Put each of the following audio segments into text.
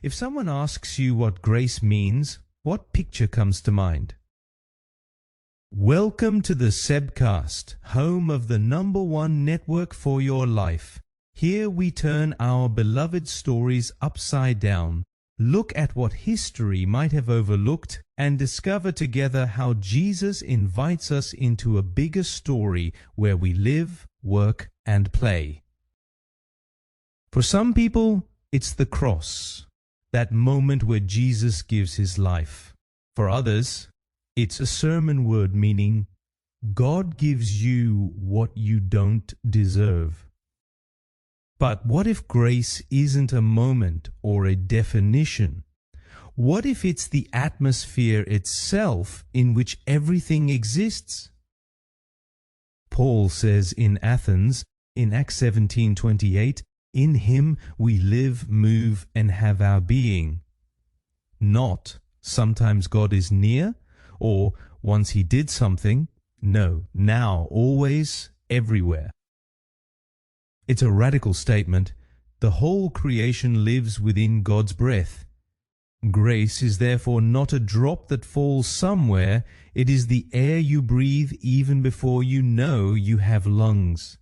If someone asks you what grace means, what picture comes to mind? Welcome to the Sebcast, home of the #1 network for your life. Here we turn our beloved stories upside down, look at what history might have overlooked, and discover together how Jesus invites us into a bigger story where we live, work, and play. For some people, it's the cross, that moment where Jesus gives his life. For others, it's a sermon word meaning, God gives you what you don't deserve. But what if grace isn't a moment or a definition? What if it's the atmosphere itself in which everything exists? Paul says in Athens, in Acts 17:28, in him we live, move, and have our being. Not sometimes God is near, or once he did something. No, now, always, everywhere. It's a radical statement. The whole creation lives within God's breath. Grace is therefore not a drop that falls somewhere. It is the air you breathe even before you know you have lungs.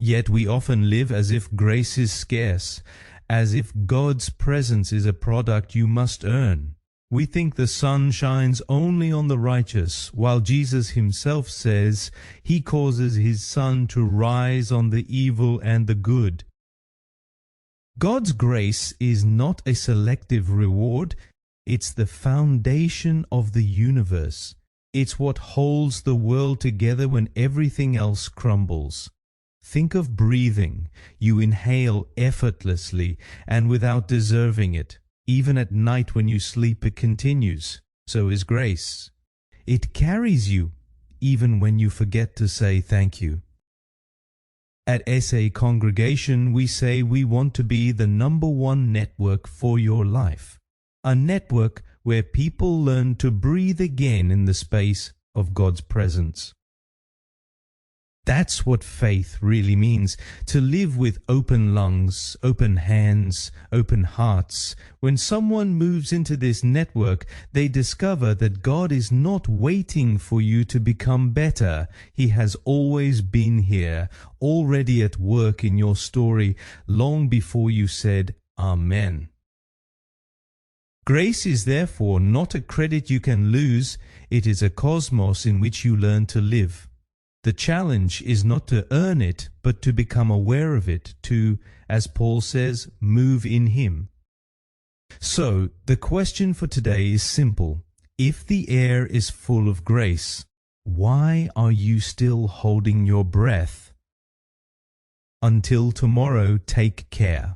Yet we often live as if grace is scarce, as if God's presence is a product you must earn. We think the sun shines only on the righteous, while Jesus himself says he causes his sun to rise on the evil and the good. God's grace is not a selective reward, it's the foundation of the universe. It's what holds the world together when everything else crumbles. Think of breathing. You inhale effortlessly and without deserving it. Even at night when you sleep, it continues. So is grace. It carries you, even when you forget to say thank you. At SA Congregation, we say we want to be the #1 network for your life. A network where people learn to breathe again in the space of God's presence. That's what faith really means, to live with open lungs, open hands, open hearts. When someone moves into this network, they discover that God is not waiting for you to become better. He has always been here, already at work in your story, long before you said Amen. Grace is therefore not a credit you can lose, it is a cosmos in which you learn to live. The challenge is not to earn it, but to become aware of it, to, as Paul says, move in him. So, the question for today is simple. If the air is full of grace, why are you still holding your breath? Until tomorrow, take care.